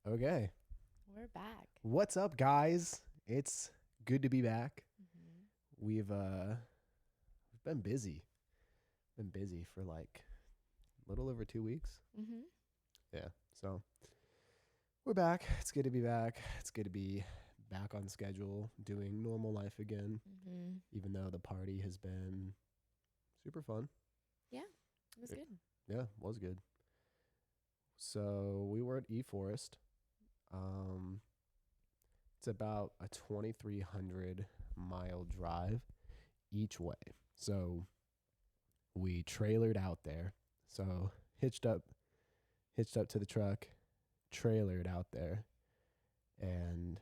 Okay. We're back. What's up, guys? It's good to be back. Mm-hmm. We've been busy. Been busy for like a little over 2 weeks. Mm-hmm. Yeah. So we're back. It's good to be back. It's good to be back on schedule, doing normal life again, Mm-hmm. even though the party has been super fun. Yeah, it was good. Yeah, was good. So we were at eForest. Um, it's about a 2,300 mile drive each way. So we trailered out there. So hitched up to the truck, trailered out there, and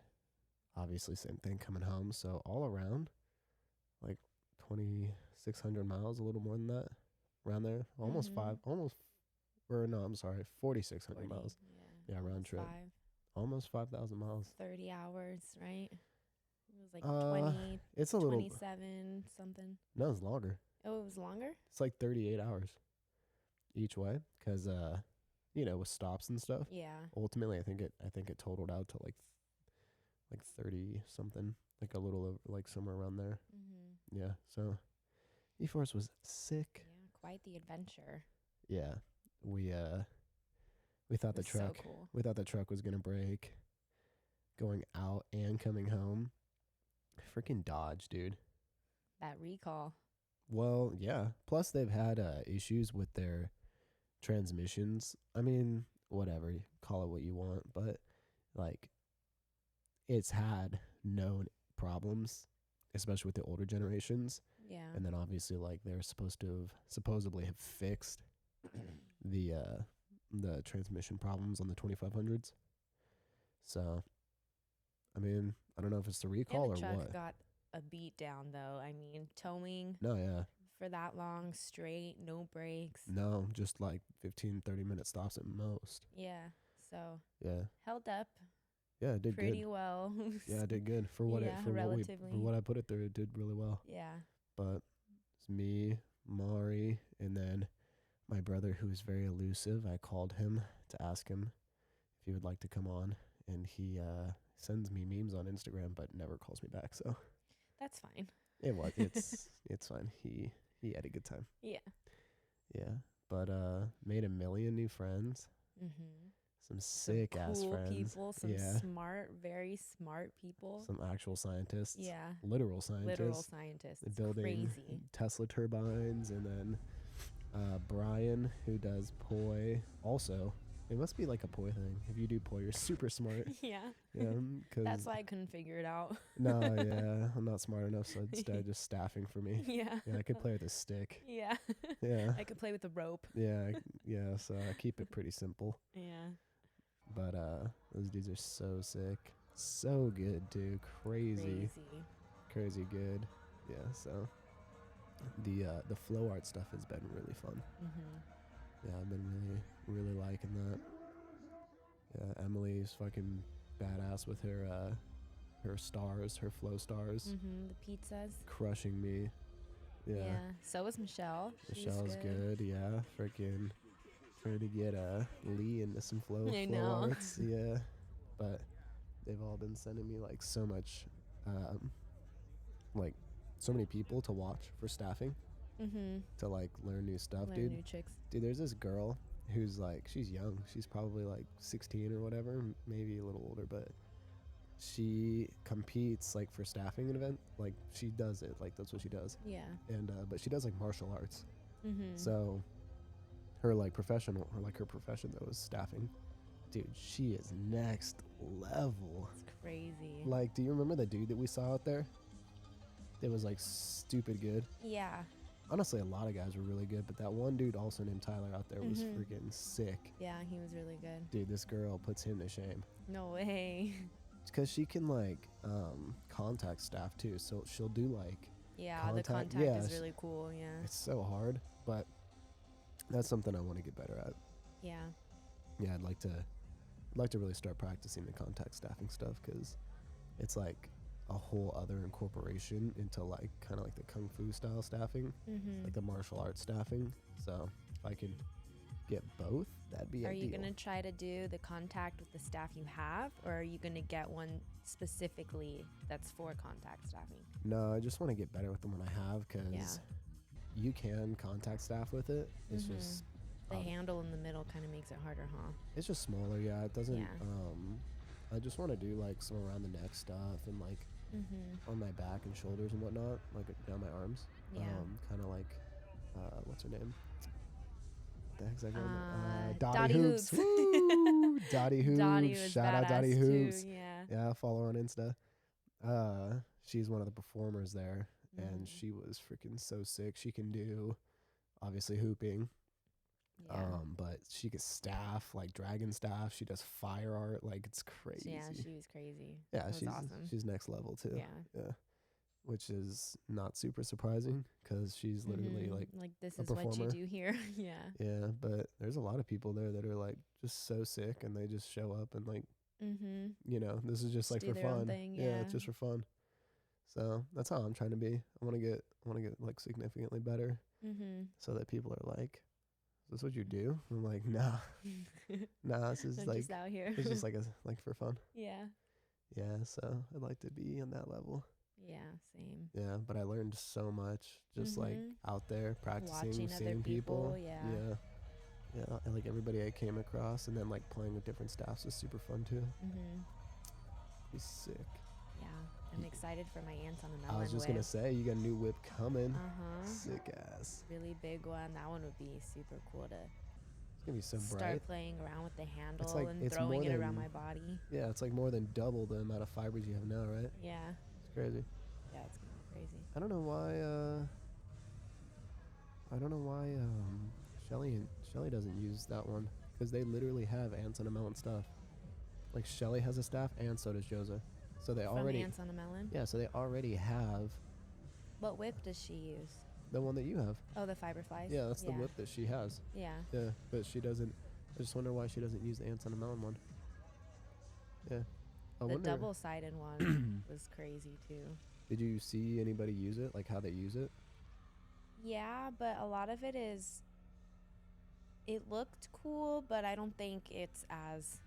obviously same thing coming home. So all around, like 2,600 miles, a little more than that, around there, almost Mhm. five, almost, or no, I'm sorry, 4,600 miles. Yeah, round almost trip, almost 5,000 miles. 30 hours, right? It was like Uh, 20, it's a little. 27 something. No, it's longer. Oh, it was longer? It's like 38 hours each way, because with stops and stuff. Yeah. Ultimately, I think it totaled out to like 30 something, like a little over, like somewhere around there. Mm-hmm. Yeah. So eForest was sick. Yeah, quite the adventure. Yeah. We thought It the was so truck cool. we thought the truck was gonna break going out and coming home. Freaking Dodge, dude. That recall. Well, yeah. Plus they've had issues with their transmissions. I mean, whatever, you call it what you want, but like it's had known problems, especially with the older generations. Yeah. And then obviously like they're supposedly have fixed the transmission problems on the 2500s. So I mean, I don't know if it's the recall And or the truck what. got a beat down, though. I mean, towing No, yeah. for that long straight, no brakes. No, just like 15-30 minute stops at most. Yeah. So Yeah. held up Yeah, it did pretty good. well. Yeah, it did good for what Yeah, for relatively. what I put it through. It did really well. Yeah. But it's me, Mari, and then my brother, who is very elusive. I called him to ask him if he would like to come on, and he sends me memes on Instagram, but never calls me back. So That's fine. it's fine. He had a good time. Yeah. Yeah, but made a million new friends. Mm-hmm. Some sick ass cool friends. people, some Yeah. smart, very smart people. Some actual scientists. Yeah. Literal scientists. Literal scientists. It's Building crazy. Tesla turbines, and then Brian, who does poi. Also, it must be like a poi thing. If you do poi, you're super smart. Yeah. Yeah, That's why I couldn't figure it out. No, yeah, I'm not smart enough, so instead just staffing for me. Yeah. Yeah, I could play with a stick. Yeah. Yeah. I could play with the rope. Yeah, yeah. So I keep it pretty simple. Yeah. But those dudes are so sick, so good too, crazy good. Yeah. So the flow art stuff has been really fun. Mm-hmm. Yeah, I've been really liking that. Yeah, Emily's fucking badass with her stars, her flow stars. Mm-hmm. The pizzas. Crushing me. Yeah. So was Michelle. Michelle's good. Yeah. Freaking trying to get Lee into some flow I know. arts. Yeah. But they've all been sending me like so much like so many people to watch for staffing. Mm-hmm. To like learn new stuff, Learn dude. new tricks. Dude, there's this girl who's like, she's young. She's probably like 16 or whatever, maybe a little older, but she competes like for staffing an event. Like she does it, like that's what she does. Yeah. And but she does like martial arts. Mm-hmm. So her profession though is staffing. Dude, she is next level. It's crazy. Like, do you remember the dude that we saw out there? It was like stupid good. Yeah. Honestly, a lot of guys were really good, but that one dude also named Tyler out there was Mhm. freaking sick. Yeah, he was really good. Dude, this girl puts him to shame. No way. Because she can like contact staff too, so she'll do like Yeah, the Contact- contact yeah, is really cool. Yeah. it's so hard, but that's something I want to get better at. Yeah. Yeah, I'd like to really start practicing the contact staffing stuff, because it's like a whole other incorporation into like kind of like the kung fu style staffing, Mm-hmm. like the martial arts staffing. So if I can get both, That'd be Are you ideal. gonna try to do the contact with the staff you have, or are you gonna get one specifically that's for contact staffing? No, I just want to get better with the one I have because Yeah. you can contact staff with it. It's Mhm. just The um, handle in the middle kind of makes it harder, huh? it's just smaller. Yeah, it doesn't. Yeah. I just want to do like some around the neck stuff and like Mhm. on my back and shoulders and whatnot, like down my arms. Yeah. Kind of like what's her name? What the heck's that girl? Dottie Hoops. Woo! Dottie Hoops. Dottie was Shout out badass Dottie too. Hoops. Yeah. Yeah, follow her on Insta. She's one of the performers there, and Mhm. she was freaking so sick. She can do obviously hooping, Yeah. but she could staff like dragon staff. She does fire art, like it's crazy. Yeah, she was crazy. Yeah, That was she's awesome. she's next level too. Yeah. Which is not super surprising because she's literally Mhm. like this a is what you performer. do here. Yeah. yeah. But there's a lot of people there that are like just so sick, and they just show up and like Mhm. this is just like do for their own fun. thing, Yeah, yeah. it's just for fun. So that's how I'm trying to be. I want to get like significantly better, Mhm. so that people are like, "Is this what you do?" I'm like, "Nah, nah. This is I'm like just out here. it's just like for fun." Yeah. Yeah. So I'd like to be on that level. Yeah. Same. Yeah, but I learned so much just like Mhm. out there practicing, Watching other seeing people. people, yeah. Yeah. And like everybody I came across, and then like playing with different staffs was super fun too. Mhm. Be sick. Yeah. I'm excited for my Aunt on a I melon was just whip. gonna say you got a new whip coming. Uh-huh. Sick ass. Really big one. That one would be super cool to It's gonna be so start bright. playing around with the handle like- and it's throwing more it around than- my body. Yeah, it's like more than double the amount of fibers you have now, right? Yeah. It's crazy. Yeah, it's gonna be crazy. I don't know why. Shelly doesn't use that one because they literally have ants on a melon stuff. Like Shelly has a staff, and so does Joza. So they From already Ants on a Melon? yeah. So they already have What whip does she use? the one that you have. Oh, the Fiberflies? Yeah, that's the whip that she has. Yeah. Yeah, but she doesn't. I just wonder why she doesn't use the ants on a melon one. Yeah. I The wonder. double-sided one was crazy, too. Did you see anybody use it? Like how they use it? Yeah, but a lot of it is... It looked cool, but I don't think it's as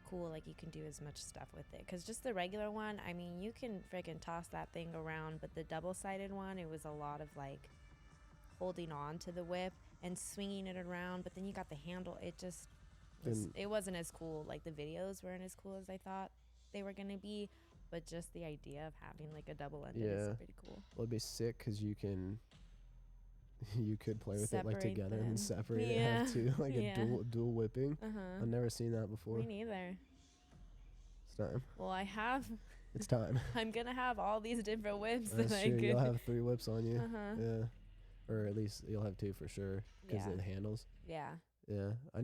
cool, like you can do as much stuff with it. Because just the regular one, I mean, you can freaking toss that thing around, but the double-sided one, it was a lot of, like, holding on to the whip and swinging it around, but then you got the handle. It just... it wasn't as cool. Like, the videos weren't as cool as I thought they were going to be, but just the idea of having, like, a double-ended is Yeah. pretty cool. Well, it'd be sick because you can. You could play with it like Separate together and them. separate it, Yeah. have two, like Yeah. a dual whipping. Uh-huh. I've never seen that before. Me neither. It's time. Well, I have... It's time. I'm gonna have all these different whips That's that I true. could. You'll have 3 whips on you. Uh-huh. Yeah. Or at least you'll have 2 for sure because Yeah. of the handles. Yeah. Yeah. I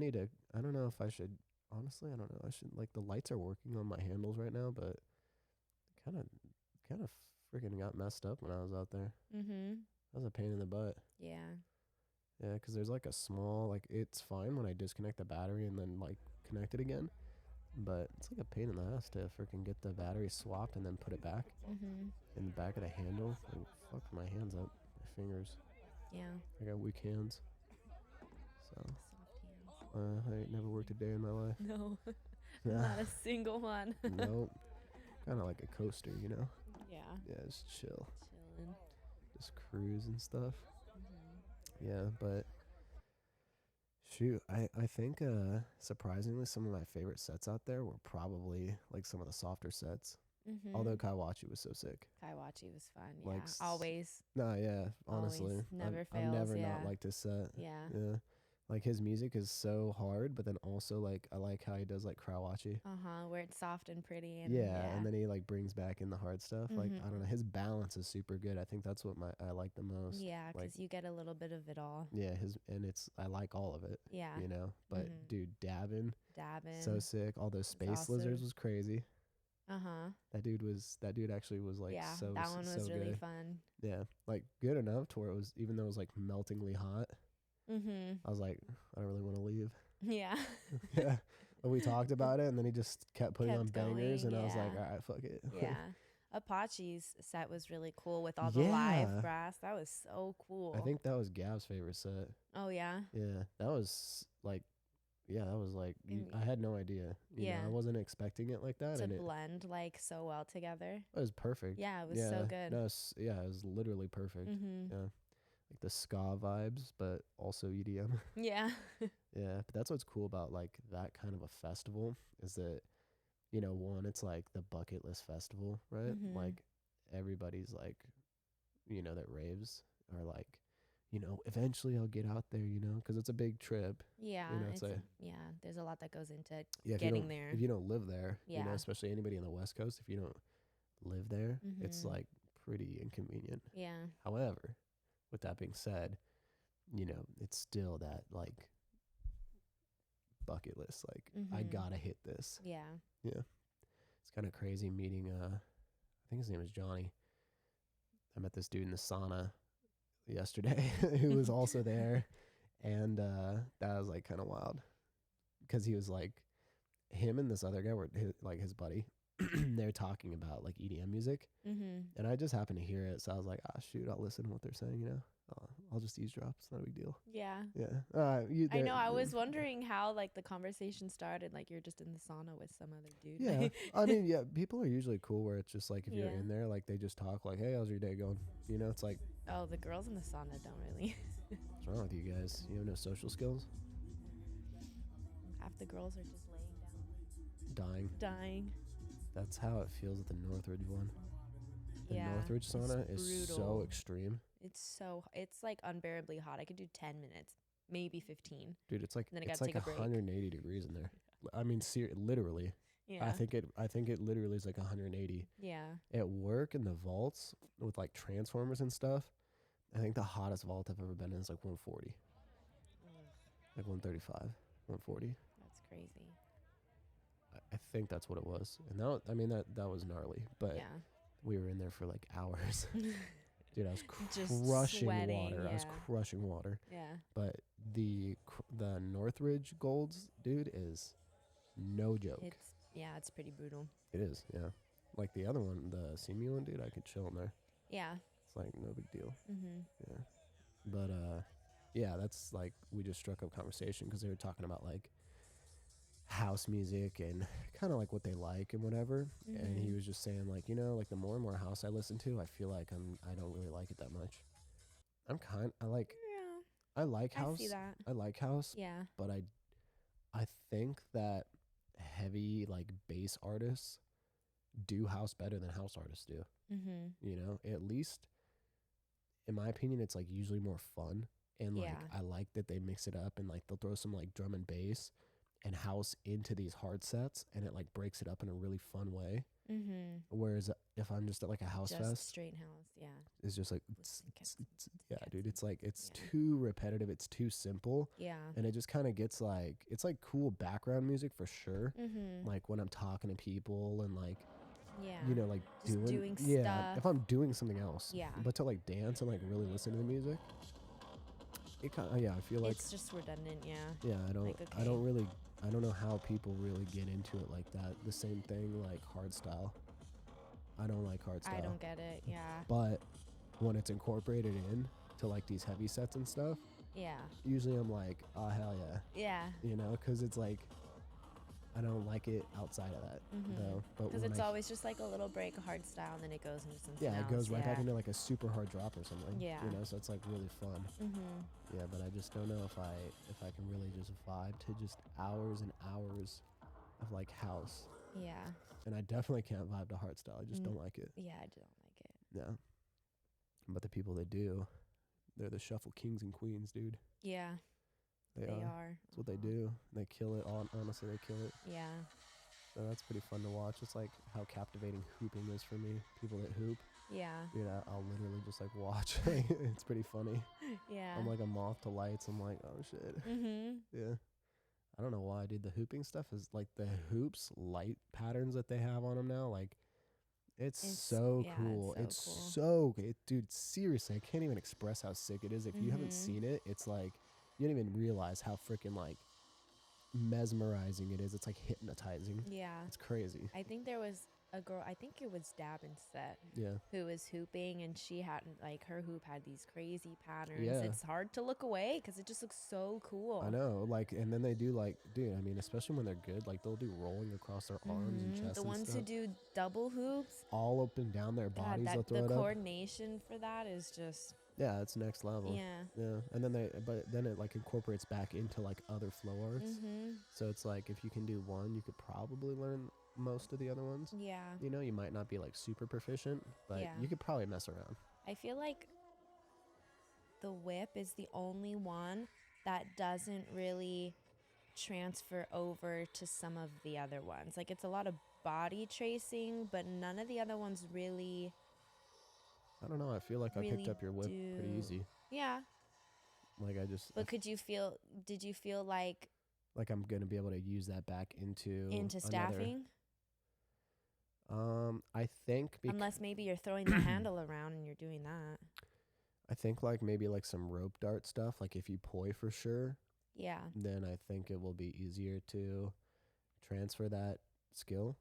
don't know if I should. Honestly, I don't know. I should. Like the lights are working on my handles right now, but kind of freaking got messed up when I was out there. Mm-hmm. That was a pain in the butt. Yeah. Yeah, 'cause there's like a small, like it's fine when I disconnect the battery and then like connect it again, but it's like a pain in the ass to freaking get the battery swapped and then put it back Mm-hmm. in the back of the handle. Like, fuck my hands up, my fingers. Yeah. I got weak hands, so Soft hands. I ain't never worked a day in my life. No. Not a single one. Nope. Kind of like a coaster, you know? Yeah. Yeah, just chill, Chilling. just cruise and stuff. Mm-hmm. Yeah, but shoot, I think surprisingly some of my favorite sets out there were probably like some of the softer sets. Mm-hmm. Although Kaiwachi was so sick. Kaiwachi was fun. Yeah. Like Always. Nah, yeah, honestly. Always. Never I've fails, never yeah. not liked his set. Yeah. Yeah. Like his music is so hard, but then also like I like how he does like Kaiwachi. Uh-huh. Where it's soft and pretty and Yeah, and then he like brings back in the hard stuff. Like I Mhm. don't know, his balance is super good. I think that's what I like the most. yeah, because like- you get a little bit of it all. Yeah, I like all of it. Yeah. You know, but Mhm. dude, Davin, Dabbing. so sick. All those space awesome. lizards was crazy. Uh-huh. That dude actually was like yeah. so That one was so really good. fun. Yeah, like good enough to where it was, even though it was like meltingly hot, Mm-hmm. I was like, I don't really want to leave. Yeah. Yeah, but we talked about it, and then he just kept putting on Kept bangers, going, and I was like, yeah. all right, fuck it. Yeah. Apache's set was really cool with all the Yeah. live brass. That was so cool. I think that was Gab's favorite set. Oh, yeah. Yeah, that was like yeah, that was like And I had no idea. You know, yeah, I wasn't expecting it like that, to and it blend like so well together. was perfect. Yeah, it was Yeah, so good. no, yeah, it was literally perfect. Mhm. Yeah, like the ska vibes, but also EDM. Yeah. Yeah, but that's what's cool about like that kind of a festival is that, you know, one, it's like the bucket list festival, right? Mhm. Like everybody's like, you know, that raves are like, you know, eventually I'll get out there, you know, because it's a big trip. Yeah, You know, it's a there's a lot that goes into yeah. getting there. If you don't live there, you know, Yeah. especially anybody on the West Coast, if you don't live there, it's Mhm. like pretty inconvenient. Yeah. However, with that being said, you know, it's still that like bucket list. Like I Mhm. gotta hit this. Yeah. Yeah, it's kind of crazy meeting. I think his name is Johnny. I met this dude in the sauna yesterday who was also there, and that was like kind of wild because he was like him and this other guy were like his buddy. They're talking about like EDM music, Mhm. and I just happened to hear it, so I was like, ah, shoot, I'll listen to what they're saying. You know, I'll just eavesdrop. It's not a big deal. Yeah. Yeah. You I there? know. I was wondering how like the conversation started. Like you're just in the sauna with some other dude. Yeah. I mean, yeah, people are usually cool where it's just like if you're Yeah. in there, like they just talk like, hey, how's your day going? You know, it's like, Oh, the girls in the sauna don't really. what's wrong with you guys? You have no social skills? Half the girls are just laying Dying. down, dying. That's how it feels at the Northridge one. The Yeah. Northridge it's sauna is so brutal. extreme. It's like unbearably hot. I could do 10 minutes, maybe 15. Dude, it's like And then I it's gotta like take a break. 180 degrees in there. I mean, literally. Yeah. I think it literally is like 180. Yeah. At work in the vaults with like transformers and stuff, I think the hottest vault I've ever been in is like 140. Like 135, 140. That's crazy. I think that's what it was. And I mean that was gnarly, but Yeah. we were in there for like hours. Dude, I was Just crushing sweating, water. I was yeah. crushing water. Yeah. But the Northridge Golds, dude, is no joke. It's pretty brutal. It is, yeah. Like the other one, the Simi one, dude, I could chill in there. Yeah. It's like no big deal. Mhm. Yeah. But yeah, that's like we just struck up conversation because they were talking about like house music and kind of like what they like and whatever. And he Mhm. was just saying like, you know, like the more and more house I listen to, I feel like I don't really like it that much. I like Yeah. I like I house. see that. I like house, Yeah. but I think that heavy like bass artists do house better than house artists do. Mhm. You know, at least in my opinion, it's like usually more fun. And like Yeah. I like that they mix it up and like they'll throw some like drum and bass and house into these hard sets and it like breaks it up in a really fun way. Mhm. Whereas if I'm just at like a house Just fest, straight house. Yeah. it's just like Cats. yeah, dude, it's like it's Yeah. too repetitive, it's too simple, Yeah. and it just kind of gets like it's like cool background music for sure. Mhm. Like when I'm talking to people and like Yeah. you know like Just doing yeah, if stuff. I'm doing something else, Yeah. but to like dance and like really listen to the music, it kind of yeah, I feel like It's just redundant. Yeah. yeah, I like, I don't know how people really get into it like that. The same thing like hardstyle. I don't like hardstyle. I don't get it. Yeah. But when it's incorporated in to like these heavy sets and stuff, Yeah. usually I'm like, oh hell yeah, Yeah. you know, because it's like I don't like it outside of that though. But Because when it's always just like a little break, a hard style, and then it goes into something yeah, else. it goes right back Yeah. into like a super hard drop or something. Yeah. you know, so it's like really fun. Mhm. Yeah, but I just don't know if I can really just vibe to just hours and hours of like house. Yeah. And I definitely can't vibe to hardstyle. I just don't like it. Yeah, I don't like it. Yeah. But the people that do, they're the shuffle kings and queens, dude. Yeah, They they are. are. That's what they do. They kill it. Honestly, they kill it. Yeah. So that's pretty fun to watch. It's like how captivating hooping is for me. People that hoop, Yeah. dude, I'll literally just like watch. It's pretty funny. Yeah. I'm like a moth to lights. I'm like, oh shit. Mhm. Yeah. I don't know why, dude. The hooping stuff is like the hoops light patterns that they have on them now. Like, it's so yeah, cool. it's It's so cool. so good, dude. Seriously, I can't even express how sick it is. If you haven't Mhm. seen it, it's like you don't even realize how freaking like mesmerizing it is. It's like hypnotizing. Yeah. It's crazy. I think there was a girl, I think it was Dab and Set, Yeah. who was hooping, and she had like her hoop had these crazy patterns. Yeah. It's hard to look away because it just looks so cool. I know, like, and then they do like, dude. I mean, especially when they're good, like they'll do rolling across their arms and chest. The and ones stuff. who do double hoops, All up and down their God, bodies, they'll that throw the it up. coordination for that is just Yeah, it's next level. yeah. Yeah, and then but then it like incorporates back into like other flow arts. So it's like if you can do one, you could probably learn most of the other ones. Yeah. You know, you might not be like super proficient, but Yeah. you could probably mess around. I feel like the whip is the only one that doesn't really transfer over to some of the other ones. Like it's a lot of body tracing, but none of the other ones really. I don't know. I feel like I picked Really up your whip pretty do. easy. Yeah. Like I just But did you feel like like I'm gonna be able to use that back into staffing? I think Unless maybe you're throwing the handle around and you're doing that. I think like maybe like some rope dart stuff. Like if you poi for sure, Yeah. then I think it will be easier to transfer that skill.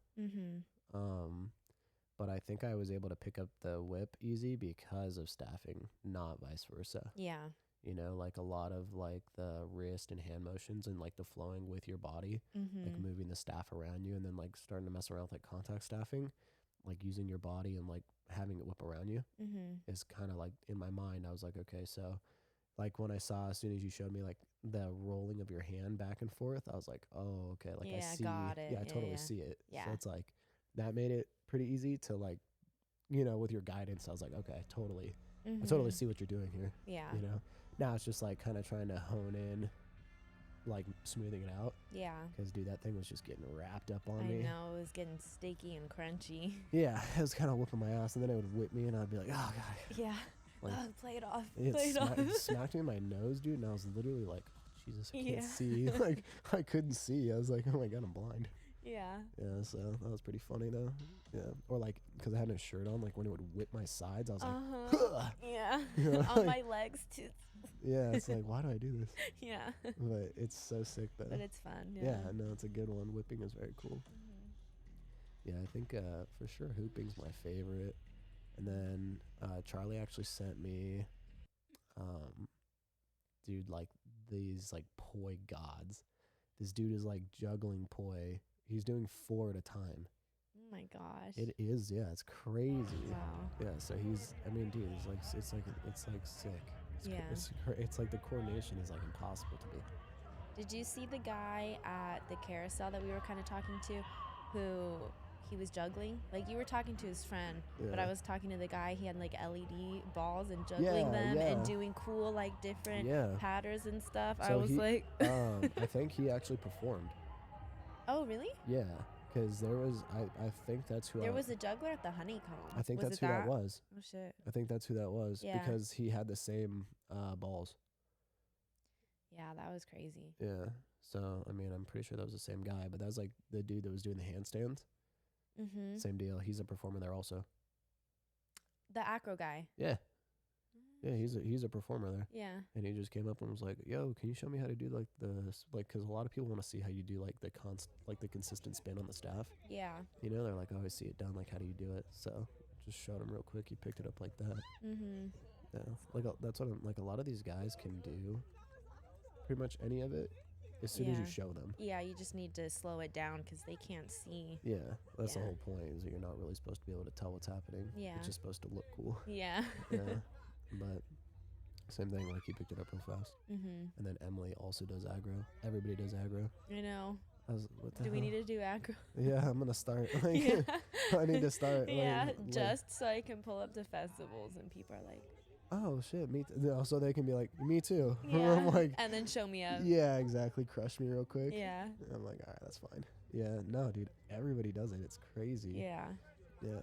But I think I was able to pick up the whip easy because of staffing, not vice versa. Yeah. You know, like a lot of like the wrist and hand motions and like the flowing with your body, like moving the staff around you and then like starting to mess around with like contact staffing, like using your body and like having it whip around you is kind of like in my mind. I was like, okay, so like when I saw as soon as you showed me like the rolling of your hand back and forth, I was like, oh, okay, like I Yeah, see. got it. Yeah, I Yeah, totally yeah. see it. Yeah. So it's like that made it pretty easy to like, you know, with your guidance, I was like, okay, I totally see what you're doing here. Yeah. You know, now it's just like kind of trying to hone in, like smoothing it out. Yeah. Because dude, that thing was just getting wrapped up on I me. know, it was getting sticky and crunchy. Yeah, it was kind of whipping my ass, and then it would whip me, and I'd be like, oh god. Yeah. Like, play it off. It Play it off. smacked me in my nose, dude, and I was literally like, oh, Jesus, I can't Yeah. see. Like, I couldn't see. I was like, oh my god, I'm blind. Yeah. Yeah, so that was pretty funny, though. Yeah. Or, like, because I had no shirt on, like, when it would whip my sides, I was like, Uh-huh. Yeah. You know, On my legs, too. yeah, it's like, why do I do this? Yeah. But it's so sick, though. But it's fun. Yeah, no, it's a good one. Whipping is very cool. Yeah, I think for sure hooping's my favorite. And then Charlie actually sent me, dude, like these like poi gods. This dude is like juggling poi. He's doing 4 at a time. Oh my gosh. It is, yeah, it's crazy. Wow. Yeah, so he's, I mean, dude, it's like sick. It's like the coordination is like impossible to be. Did you see the guy at the carousel that we were kind of talking to, who he was juggling? Like you were talking to his friend, but I Yeah. was talking to the guy. He had like LED balls and juggling them and yeah. doing cool like different Yeah. patterns and stuff. I So was he- like, I think he actually performed. oh really? Yeah, because there was, I think that's who There was a juggler at the Honeycomb. I think Was that's it who that was. Oh shit. I think that's who that was Yeah. because he had the same balls. Yeah, that was crazy. Yeah. So, I mean, I'm pretty sure that was the same guy, but that was like the dude that was doing the handstands. Mm-hmm. Same deal. He's a performer there also. The acro guy. Yeah. Yeah, he's a performer there. Yeah. And he just came up and was like, "Yo, can you show me how to do like cuz a lot of people want to see how you do like the consistent spin on the staff. Yeah. You know, they're like, "Oh, I see it done. Like, how do you do it?" So, just showed him real quick. He picked it up like that. Mm-hmm. Yeah. Like that's what I'm like a lot of these guys can do pretty much any of it as soon as you Yeah. show them. Yeah, you just need to slow it down because they can't see. Yeah, that's the Yeah. whole point. Is that you're not really supposed to be able to tell what's happening. Yeah. It's just supposed to look cool. Yeah. Yeah, but same thing. Like he picked it up real fast, Mm-hmm. and then Emily also does aggro. Everybody does aggro. I know. I was, what the Do we hell? need to do acro? Yeah, I'm gonna start. Like, Yeah. I need to start. Yeah, like, just so I can pull up to festivals and people are like, oh shit, me. No, so they can be like, me too. yeah. I'm like, and then show me up. yeah, exactly. Crush me real quick. Yeah. I'm like, all right, that's fine. Yeah, no, dude, everybody does it. It's crazy. Yeah. Yeah,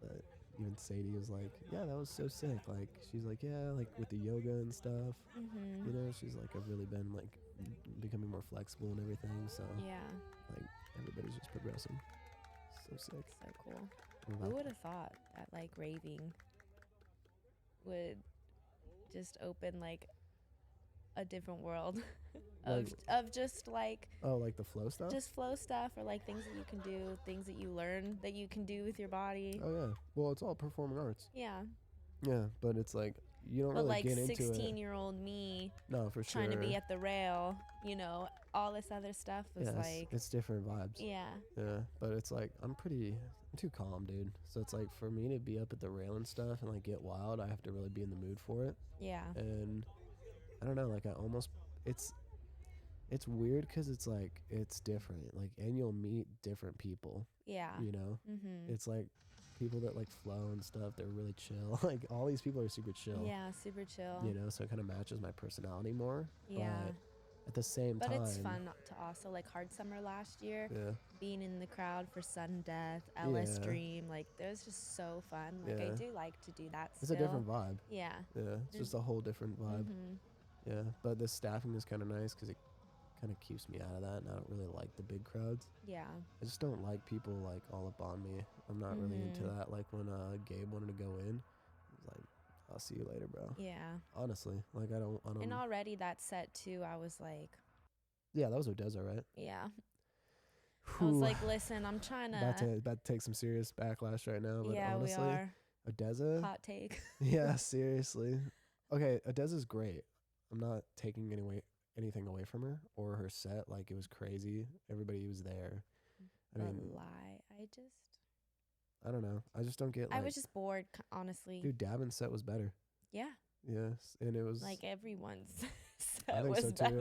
but even Sadie was like, yeah, that was so sick. Like, she's like, yeah, like with the yoga and stuff. Mm-hmm. You know, she's like, I've really been like becoming more flexible and everything. So Yeah. like everybody's just progressing. So sick. So cool. We're Who about- would have thought that like raving would just open like a different world Like, of just like oh, like the flow stuff? just flow stuff, or like things that you can do, things that you learn that you can do with your body. Oh, yeah. Well, it's all performing arts. Yeah. Yeah, but it's like, you don't But really like get into it. 16-year-old me No, for trying to sure. be at the rail, you know, all this other stuff was Yes, like, it's different vibes. yeah. Yeah, but it's like, I'm too calm, dude. So it's like, for me to be up at the rail and stuff and like get wild, I have to really be in the mood for it. Yeah. And I don't know, like it's weird because it's like, it's different. Like, and you'll meet different people, Yeah. you know? Mhm. It's like people that like flow and stuff, they're really chill. Like, all these people are super chill. Yeah, super chill. You know, so it kind of matches my personality more. Yeah. But at the same But time, it's fun to also, like, Hard Summer last year, yeah, being in the crowd for Sudden Death, LS Yeah. Dream, like, it was just so fun. Like, I Yeah. do like to do that it's still. a different vibe. Yeah. Yeah, it's just a whole different vibe. Mhm. Yeah, but the staffing is kind of nice because it kind of keeps me out of that, and I don't really like the big crowds. Yeah. I just don't like people like all up on me. I'm not really into Mhm. that. Like when Gabe wanted to go in, I was like, I'll see you later, bro. Yeah. Honestly, like I don't. And already that set too, I was like, Yeah, that was Odessa, right? yeah. I was Whew. like, listen, I'm trying about to. to take some serious backlash right now, but Yeah, honestly, we are. Odessa. Hot take. Yeah, seriously. Okay, Odessa's great. I'm not taking anything away from her or her set. Like, it was crazy. Everybody was there. I But mean, I don't know. I just don't get, like, I was just bored, honestly. dude, Davin's set was better. Yeah. Yes, and it was Like everyone's I set think was so too. better.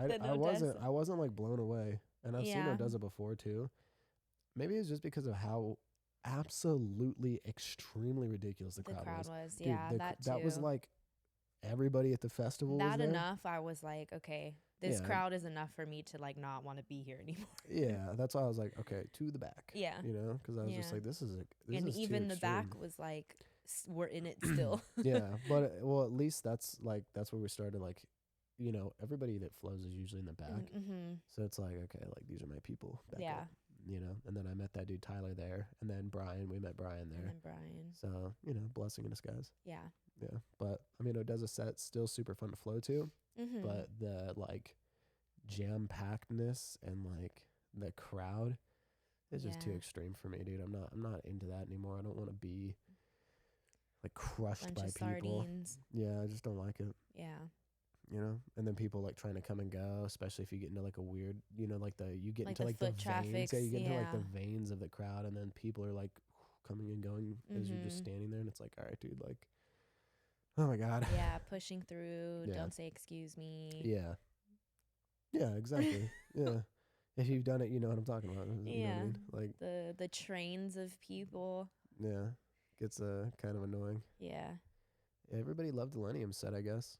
than I wasn't Odessa. like blown away. And I've seen Yeah. Odessa before too. Maybe it's just because of how absolutely extremely ridiculous the The crowd was. was. Dude, Yeah, that was too. like everybody at the festival was That there. enough, I was like, okay, this Yeah. crowd is enough for me to like not want to be here anymore. Yeah, that's why I was like, okay, to the back. Yeah. You know, because I was just Yeah. like, this And is too even the back extreme. was like, we're in it still. Yeah, but well, at least that's where we started. Like, you know, everybody that flows is usually in the back, Mm-hmm. so it's like, okay, like these are my people. Back Yeah. up, you know. And then I met that dude Tyler there, and then Brian. We met Brian And there. then Brian. So, you know, blessing in disguise. Yeah. Yeah, but I mean, Odessa set's still super fun to flow to, Mm-hmm. but the like jam packedness and like the crowd is just too Yeah. extreme for me, dude. I'm not into that anymore. I don't want to be like crushed Bunch by of people. sardines. Yeah, I just don't like it. Yeah. You know, and then people like trying to come and go, especially if you get into like a weird, you know, like you get Like into the like the foot veins. traffics, Yeah, you get into like the yeah. veins of the crowd, and then people are like coming and going as you're just Mhm. standing there, and it's like, all right, dude, like, oh my god. Yeah, pushing through. Yeah. Don't say excuse me. Yeah. Yeah, exactly. Yeah. If you've done it, you know what I'm talking about. You know what I Yeah. mean? Like, The trains of people. yeah, gets kind of annoying. Yeah. Everybody loved Millennium set, I guess.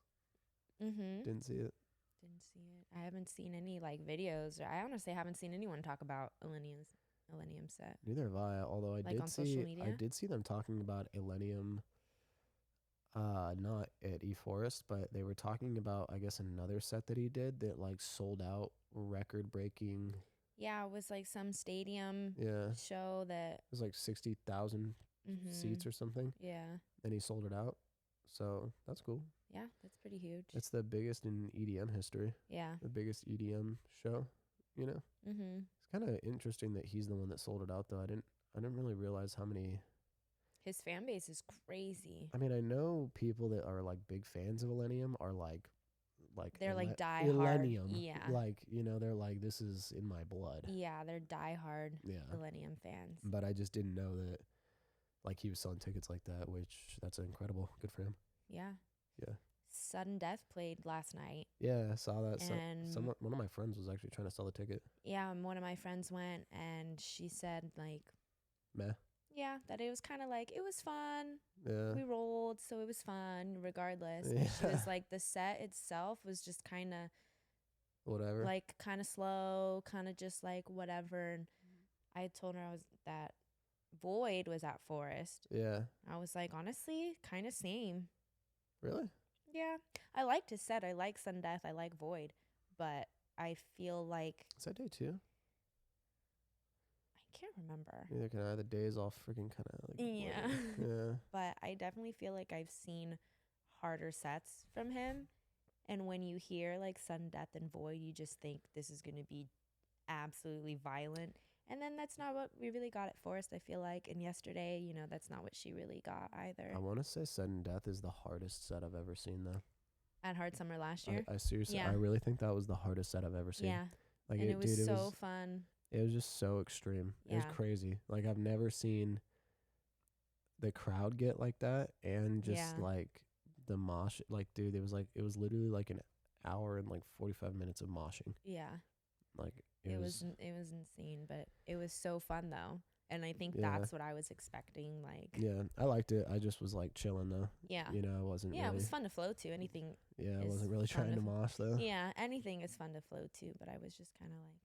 Mm-hmm. Didn't see it. Didn't see it. I haven't seen any like videos, or I honestly haven't seen anyone talk about Millennium set. Neither have I. Although I Like did on see, social media? I did see them talking about Millennium. Not at eForest, but they were talking about, I guess, another set that he did that like sold out, record breaking. Yeah, it was like some stadium Yeah, it show that. was like 60,000 Mm-hmm. seats or something, Yeah. and he sold it out. So that's cool. Yeah, that's pretty huge. It's the biggest in EDM history. Yeah. The biggest EDM show, you know. Mm-hmm. It's kind of interesting that he's the one that sold it out, though. I didn't really realize how many. His fan base is crazy. I mean, I know people that are like big fans of Millennium are like They're like die hard. Millennium. Yeah. Like, you know, they're like, this is in my blood. Yeah, they're diehard Yeah. Millennium fans. But I just didn't know that, like, he was selling tickets like that, which that's incredible. Good for him. Yeah. Yeah. Sudden Death played last night. Yeah, I saw that. And One of my friends was actually trying to sell the ticket. yeah, one of my friends went, and she said like, Meh. yeah, that it was kind of like, it was fun. Yeah. We rolled, so it was fun regardless. Yeah. And she was like, the set itself was just kind of Whatever. like kind of slow, kind of just like whatever. And I told her that Void was at Forest. Yeah. I was like, honestly, kind of same. Really? Yeah, I liked his set. I like Sudden Death. I like Void, but I feel like Is that day two? I can't remember. Neither can I. The days all freaking kind of like. Yeah. blurry. Yeah. But I definitely feel like I've seen harder sets from him, And when you hear like sudden death and void, you just think this is going to be absolutely violent. And then that's not what we really got at Forest, I feel like. And yesterday, you know, that's not what she really got either. I want to say Sudden Death is the hardest set I've ever seen, though. At Hard Summer last year. I seriously, Yeah. I really think that was the hardest set I've ever seen. Yeah. Like And it was dude, so fun. It was just so extreme. It was Yeah. crazy. Like I've never seen the crowd get like that, and just Yeah. like the mosh. Like, dude, it was literally like an hour and like 45 minutes of moshing. Yeah. Like It was insane, but it was so fun though. And I think Yeah. that's what I was expecting. Like, Yeah, I liked it. I just was like chilling though. yeah. You know, I wasn't. Yeah, really, it was fun to flow to. Anything. Yeah, I is wasn't really fun trying to to mosh though. Yeah, anything is fun to flow to, but I was just kind of like,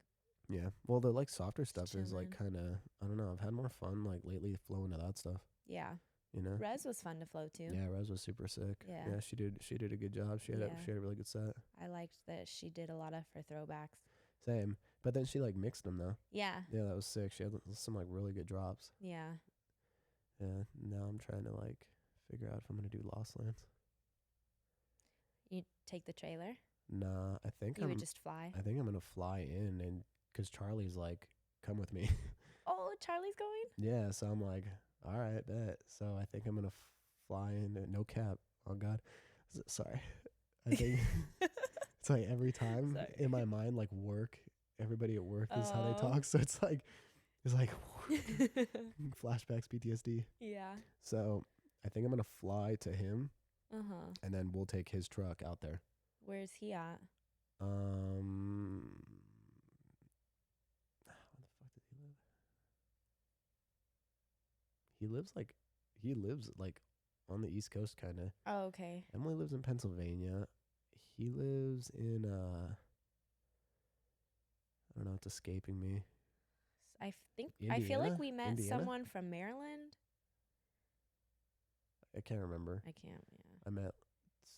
Yeah. Well, the like softer stuff is like chilling. kind of, I don't know. I've had more fun like lately flowing to that stuff. yeah. You know. Res was fun to flow to. Yeah, Rez was super sick. Yeah. Yeah, she did a good job. She had Yeah. a really good set. I liked that she did a lot of her throwbacks. Same. But then she like mixed them though. Yeah. Yeah, that was sick. She had some like really good drops. Yeah. Yeah. Now I'm trying to like figure out if I'm gonna do Lost Lands. You take the trailer. Nah, I think You would just fly. I think I'm gonna fly in, and because Charlie's like, come with me. Oh, Charlie's going? Yeah, so I'm like, all right, bet. So I think I'm gonna fly in. No cap. Oh God. Sorry. I think it's like every time Sorry. in my mind, like work. Everybody at work is how they Oh. talk. So it's like flashbacks, PTSD. Yeah. So I think I'm gonna fly to him, Uh-huh. and then we'll take his truck out there. Where's he at? Where the fuck does he live? He lives like on the East Coast, kind of. Oh, okay. Emily lives in Pennsylvania. He lives in I don't know, it's escaping me. I feel like Indiana? we met Indiana? someone from Maryland. I can't remember. I can't. I met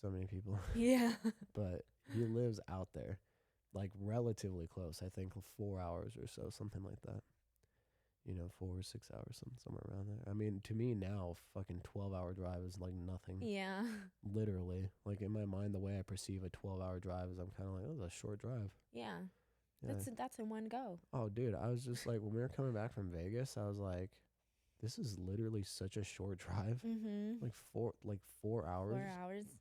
so many people, Yeah. but he lives out there, like relatively close. I think 4 hours or so, something like that. You know, 4 or 6 hours, somewhere around there. I mean, to me now, fucking 12-hour drive is like nothing. Yeah. Literally, like in my mind, the way I perceive a 12-hour drive is I'm kind of like, oh, that's a short drive. Yeah. Yeah. That's in one go. Oh, dude, I was just like, when we were coming back from Vegas, I was like, this is literally such a short drive. Mm-hmm. Like 4 hours. 4 hours. This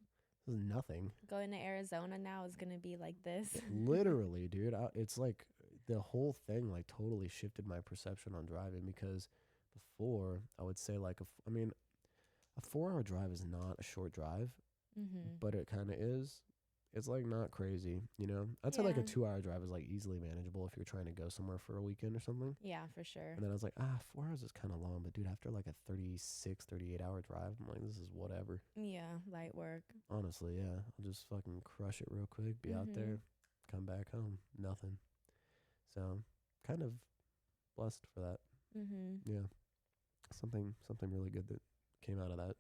is nothing. Going to Arizona now is gonna be like this. Literally, dude. It's like the whole thing like totally shifted my perception on driving, because before I would say like a 4-hour drive is not a short drive, Mm-hmm. but it kind of is. It's like not crazy, you know. I'd say like a Yeah. 2-hour drive is like easily manageable if you're trying to go somewhere for a weekend or something. Yeah, for sure. And then I was like, 4 hours is kind of long, but dude, after like a 36, 38-hour drive, I'm like, this is whatever. Yeah, light work. Honestly, yeah. I'll just fucking crush it real quick, be out Mhm. there, come back home, nothing. So, kind of blessed for that. Mm-hmm. Yeah. Something really good that came out of that,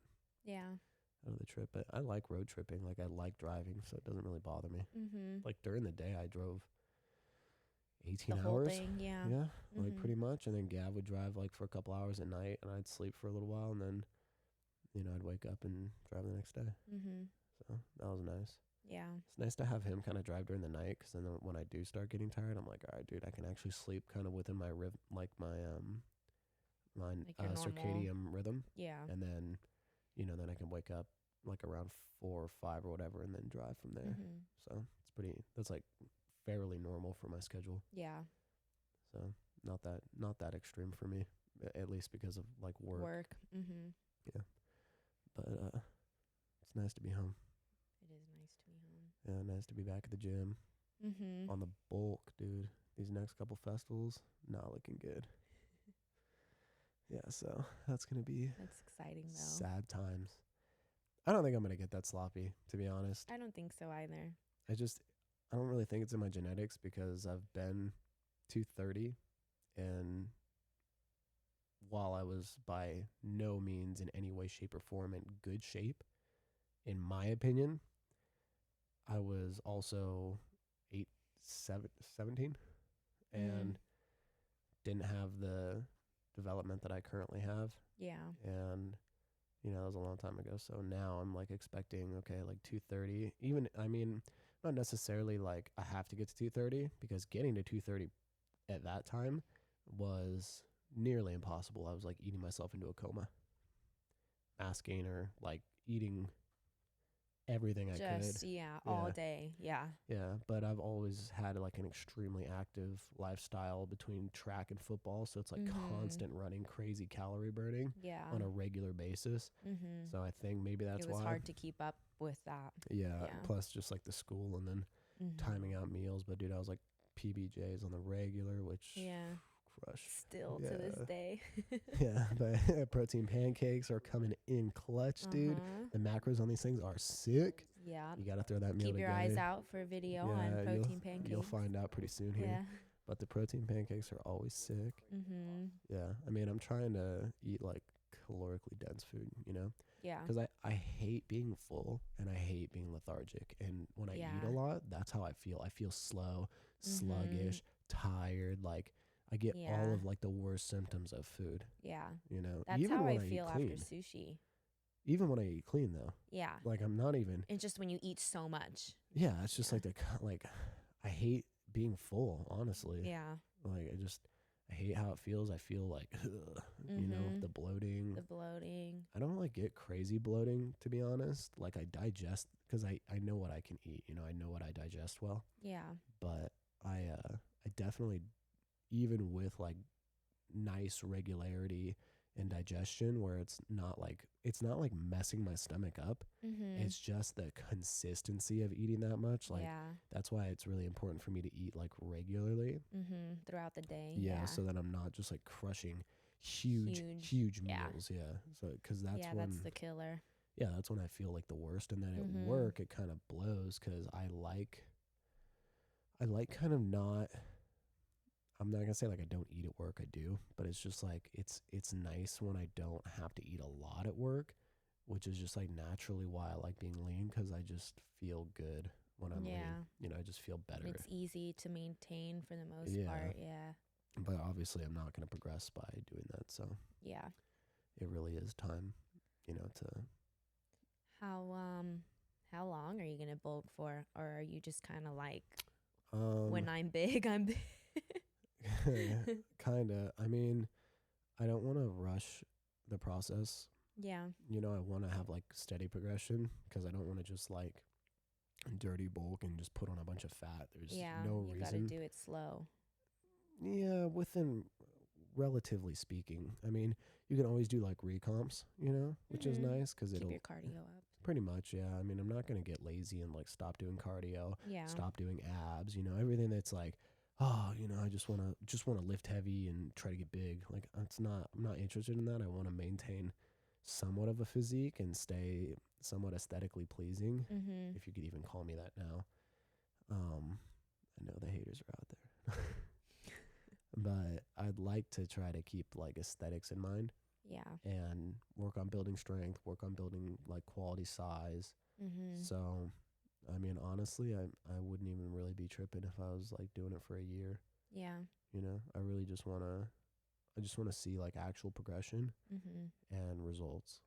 Yeah. out of the trip. But I like road tripping. Like, I like driving, so it doesn't really bother me. Mm-hmm. Like, during the day, I drove 18 The whole hours. thing, yeah. Yeah, like Mhm. pretty much. And then Gav would drive like for a couple hours at night, and I'd sleep for a little while, and then, you know, I'd wake up and drive the next day. Mm-hmm. So that was nice. Yeah. It's nice to have him kind of drive during the night, because then when I do start getting tired, I'm like, all right, dude, I can actually sleep kind of within my like my Like your normal- circadian rhythm, Yeah. and then, you know, then I can wake up like around 4 or 5 or whatever, and then drive from there. Mm-hmm. So that's like fairly normal for my schedule. Yeah. So not that extreme for me, at least because of like work. Mm-hmm. But it's nice to be home. It is nice to be home. Yeah, nice to be back at the gym Mm-hmm. on the bulk, dude. These next couple festivals, not looking good. Yeah, so that's gonna be That's exciting though. sad times. I don't think I'm gonna get that sloppy, to be honest. I don't think so either. I don't really think it's in my genetics, because I've been 230, and while I was by no means in any way, shape, or form in good shape, in my opinion, I was also 17 and didn't have the development that I currently have. Yeah. And You know, that was a long time ago. So now I'm like expecting, okay, like 2:30. Even, I mean, not necessarily like I have to get to 2:30 because getting to 2:30 at that time was nearly impossible. I was like eating myself into a coma, asking or like eating everything I could. Just, yeah, all Yeah. day. Yeah. Yeah, but I've always had like an extremely active lifestyle between track and football, so it's like Mhm. constant running, crazy calorie burning Yeah. on a regular basis. Mhm. So I think maybe It that's was why. hard to keep up with that. Yeah, Yeah. plus just like the school and then timing Mhm. out meals. But dude, I was like PBJs on the regular, which Yeah. crush. Still to this Yeah, day. yeah. But protein pancakes are coming in clutch, dude. Uh-huh. The macros on these things are sick. Yeah. You gotta throw that meal Keep your eyes together. out for video on Yeah, protein you'll pancakes. find out pretty soon here. Yeah. But the protein pancakes are always sick. Mhm. Yeah, I mean, I'm trying to eat like calorically dense food, you know, Yeah. because I hate being full and I hate being lethargic. And when I eat a Yeah. lot, that's how I feel. I feel slow, Mhm. sluggish, tired. Like I get all Yeah. of like the worst symptoms of food, Yeah. you know, That's even how when I I eat feel after clean. sushi. Even when I eat clean, though, Yeah. like I'm not even. And just when you eat so much. Yeah, it's just Yeah. like like I hate being full, honestly. Yeah. Like I hate how it feels. I feel like you know, Mhm. the bloating. The bloating. I don't like get crazy bloating, to be honest. Like I digest because I know what I can eat. You know, I know what I digest well. Yeah. But I definitely, even with like nice regularity and digestion, where it's not like messing my stomach up. Mhm. It's just the consistency of eating that much. Like Yeah. that's why it's really important for me to eat like regularly. Mhm. Throughout the day. Yeah, Yeah. so that I'm not just like crushing huge Yeah. meals. Yeah, so because that's Yeah, that's when the killer. yeah, that's when I feel like the worst. And then at Mhm. work, it kind of blows because I like kind of not. I'm not gonna say like I don't eat at work. I do, but it's just like it's nice when I don't have to eat a lot at work, which is just like naturally why I like being lean because I just feel good when I'm lean. Yeah. You know, I just feel better. It's easy to maintain for the most Yeah, part. Yeah. but obviously I'm not gonna progress by doing that. So Yeah. it really is time, you know, to How how long are you gonna bulk for? Or are you just kinda like um when I'm big, I'm big? kind of. I mean, I don't want to rush the process. Yeah. You know, I want to have like steady progression because I don't want to just like dirty bulk and just put on a bunch of fat. There's Yeah. no You gotta reason. do it slow. Yeah, within relatively speaking. I mean, you can always do like recomps, you know, which is Mhm. nice because Keep your it'll cardio up. pretty much, yeah. I mean, I'm not going to get lazy and like stop doing cardio, Yeah. stop doing abs, you know, everything that's like, oh, you know, I just want to lift heavy and try to get big. Like I'm not interested in that. I want to maintain somewhat of a physique and stay somewhat aesthetically pleasing, Mhm. if you could even call me that now. I know the haters are out there. But I'd like to try to keep like aesthetics in mind Yeah. and work on building strength, work on building like quality size. Mhm. So, I mean, honestly, I wouldn't even really be tripping if I was like doing it for a year. Yeah. You know, I just wanna see like actual progression Mhm. and results.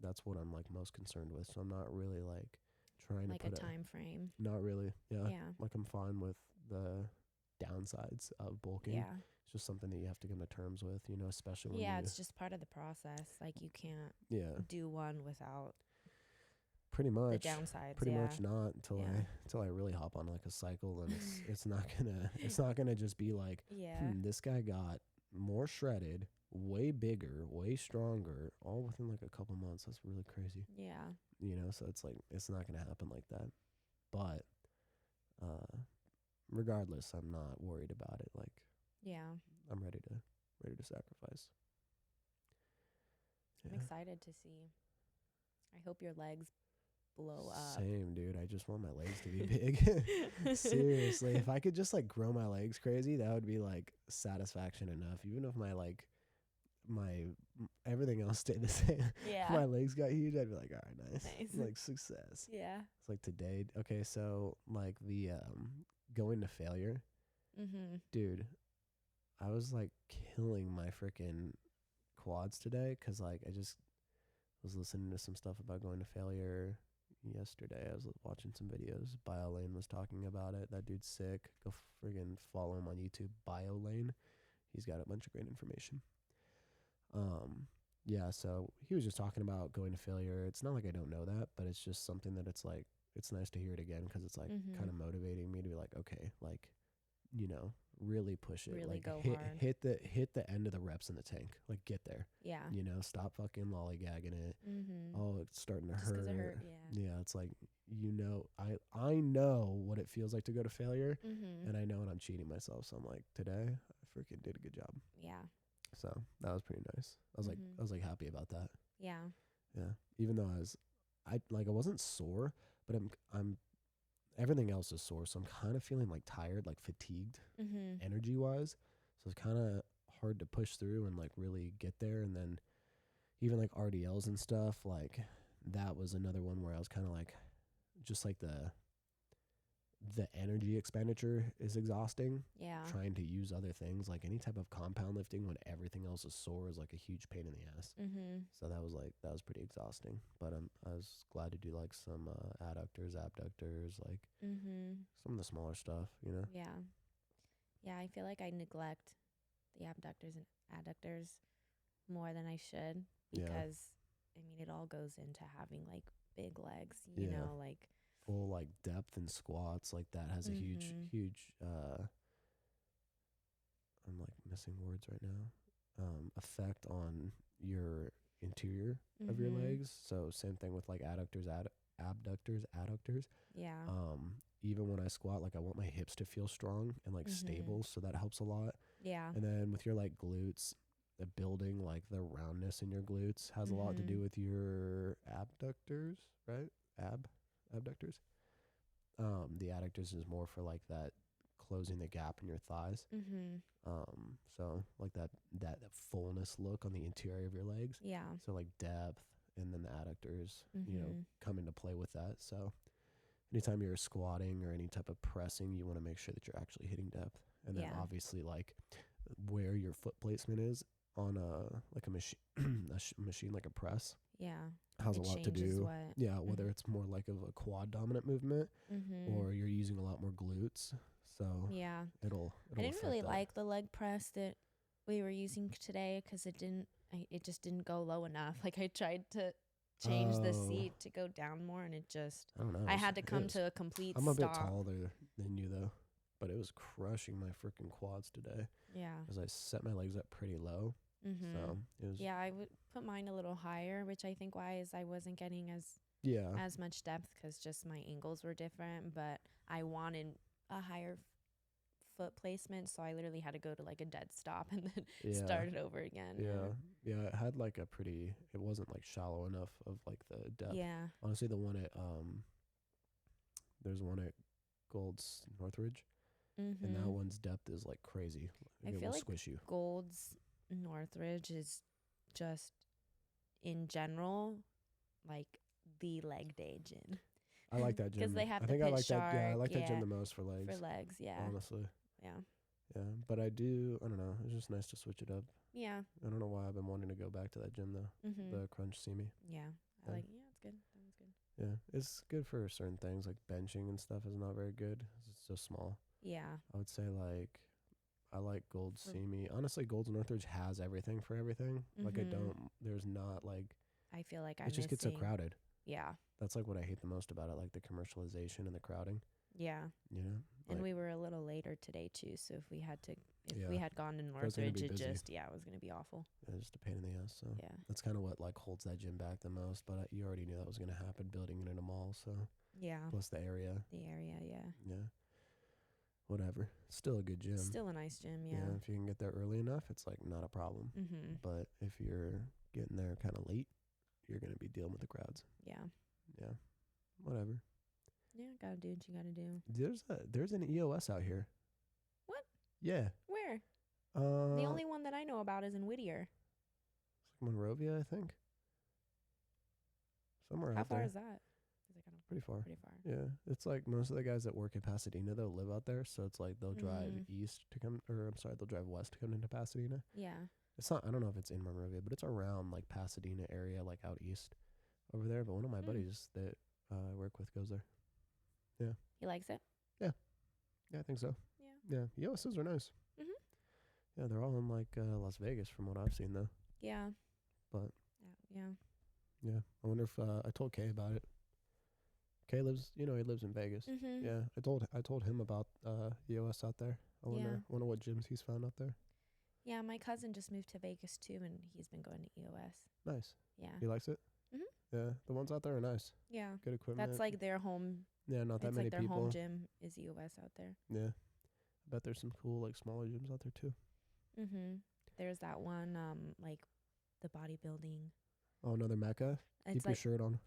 That's what I'm like most concerned with. So I'm not really like trying to Like a put a time frame. not really. Yeah. Yeah. Like I'm fine with the downsides of bulking. Yeah. It's just something that you have to come to terms with, you know, especially when Yeah, you it's just part of the process. Like you can't yeah, do one without pretty the much. downsides. Pretty Yeah. much not Yeah. until I really hop on like a cycle and it's not gonna just be like, Yeah. this guy got more shredded, way bigger, way stronger, all within like a couple months. That's really crazy. Yeah. You know, so it's like it's not gonna happen like that. But uh regardless, I'm not worried about it. Like Yeah. I'm ready to sacrifice. I'm Yeah. excited to see. I hope your legs blow up. Same, dude. I just want my legs to be big. Seriously, if I could just like grow my legs crazy, that would be like satisfaction enough. Even if my like everything else stayed the same. If Yeah. my legs got huge, I'd be like, all right, nice. Nice. Like success. Yeah. It's like today. Okay, so like the going to failure, Mhm. dude. I was like killing my freaking quads today because like I just was listening to some stuff about going to failure yesterday. I was watching some videos. BioLane was talking about it. That dude's sick. Go friggin' follow him on YouTube, BioLane. He's got a bunch of great information. Yeah, so he was just talking about going to failure. It's not like I don't know that, but it's just something that it's like, it's nice to hear it again because it's like kind of motivating me to be like, okay, like, you know, really push it. Really like go hit, hard. hit the end of the reps in the tank. Like get there. Yeah. You know, stop fucking lollygagging it. Oh, it's starting to Just hurt. 'cause it hurt, yeah. Yeah, it's like, you know, I know what it feels like to go to failure, and I know when I'm cheating myself. So I'm like, today I freaking did a good job. Yeah. So that was pretty nice. I was like happy about that. Yeah. Yeah. Even though I wasn't sore, but I'm everything else is sore. So I'm kind of feeling like tired, like fatigued energy wise. So it's kind of hard to push through and like really get there. And then even like RDLs and stuff, like that was another one where I was kind of like, just like the energy expenditure is exhausting. Yeah. Trying to use other things, like any type of compound lifting when everything else is sore, is like a huge pain in the ass. So that was pretty exhausting. But I was glad to do like some adductors, abductors, like some of the smaller stuff, you know. Yeah. Yeah, I feel like I neglect the abductors and adductors more than I should because I mean it all goes into having like big legs, you know, like full like depth and squats, like that has a huge I'm like missing words right now, effect on your interior of your legs. So same thing with like adductors, adductors. Yeah. Even when I squat, like I want my hips to feel strong and like stable, so that helps a lot. Yeah. And then with your like glutes, the building like the roundness in your glutes has a lot to do with your abductors, right? Abductors. The adductors is more for like that closing the gap in your thighs. So like that fullness look on the interior of your legs. Yeah. So like depth, and then the adductors, you know, come into play with that. So anytime you're squatting or any type of pressing, you want to make sure that you're actually hitting depth. And then obviously like where your foot placement is on a machine, machine like a press. Yeah. Has a lot to do. Whether it's more like of a quad dominant movement or you're using a lot more glutes. So yeah, it'll I didn't really like the leg press that we were using today because it just didn't go low enough. Like I tried to change the seat to go down more, and it just I don't know. I had to come to a complete I'm a stop. bit taller than you though, but it was crushing my freaking quads today. Yeah, because I set my legs up pretty low. So it was. Yeah, I would put mine a little higher, which I think why is I wasn't getting as much depth because just my angles were different. But I wanted a higher foot placement, so I literally had to go to like a dead stop and then start it over again. Yeah, it had like it wasn't like shallow enough of like the depth. Yeah, honestly, the one at there's one at Gold's Northridge, and that one's depth is like crazy. I feel like squish you. Gold's Northridge is just in general like the leg day gym. I like that gym because they have. I think I like that. Yeah, I like that gym the most for legs. For legs, yeah. Honestly. Yeah. But I don't know. It's just nice to switch it up. Yeah. I don't know why I've been wanting to go back to that gym though. The Crunch See Me. Yeah. It's good. That one's good. Yeah, it's good for certain things like benching and stuff is not very good. It's so small. Yeah. I would say like I like Gold See Me. Honestly, Gold's Northridge has everything for everything. Like there's not like. I feel like it just gets so crowded. Yeah. That's like what I hate the most about it, like the commercialization and the crowding. Yeah. You know? And we were a little later today too, so if we had gone to Northridge, it was going to be awful. Yeah, just a pain in the ass. So yeah, that's kind of what like holds that gym back the most. But you already knew that was going to happen, building it in a mall. So yeah, plus the area. Yeah. Whatever. Still a good gym. Still a nice gym. Yeah. Yeah. If you can get there early enough, it's like not a problem. But if you're getting there kind of late, you're going to be dealing with the crowds. Yeah. Yeah. Whatever. Yeah, gotta do what you gotta do. There's an EOS out here. What? Yeah. Where? The only one that I know about is in Whittier. It's like Monrovia, I think. Somewhere How out there. far is that? Is it kind of pretty far? Pretty far. Yeah, it's like most of the guys that work in Pasadena, they'll live out there, so it's like they'll drive they'll drive west to come into Pasadena. Yeah. It's not. I don't know if it's in Monrovia, but it's around like Pasadena area, like out east over there. But one of my buddies that I work with goes there. He likes it. Yeah, I think so. Yeah. Yeah, EOSs are nice. Mhm. Yeah, they're all in like Las Vegas from what I've seen though. Yeah. But yeah. yeah, I wonder if I told Kay about it. Kay lives, he lives in Vegas. Mhm. Yeah, I told him about EOS out there. I wonder what gyms he's found out there. Yeah, my cousin just moved to Vegas too, and he's been going to EOS. Nice. Yeah. He likes it. Mhm. Yeah, the ones out there are nice. Yeah. Good equipment. That's like their home. Yeah, not that It's many like their people. home gym is EOS out there. Yeah, I bet there's some cool like smaller gyms out there too. Mhm. There's that one like the bodybuilding. Oh, another Mecca. It's Keep your like shirt on.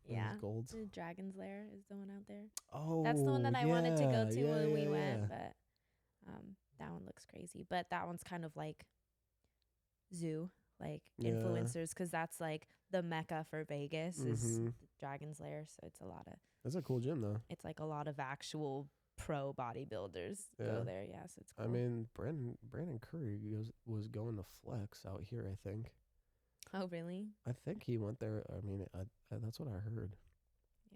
yeah. Those golds. The Dragon's Lair is the one out there. Oh, That's the one that I wanted to go to yeah, when we yeah, went, yeah. but that one looks crazy. But that one's kind of like zoo, like Yeah. influencers, because that's like the mecca for Vegas is Mhm. the Dragon's Lair. So it's That's a cool gym though. it's like a lot of actual pro bodybuilders Yeah. go there. Yeah, so it's cool. I mean, Brandon Curry was going to Flex out here. I think. Oh, really? I think he went there. I mean, I that's what I heard.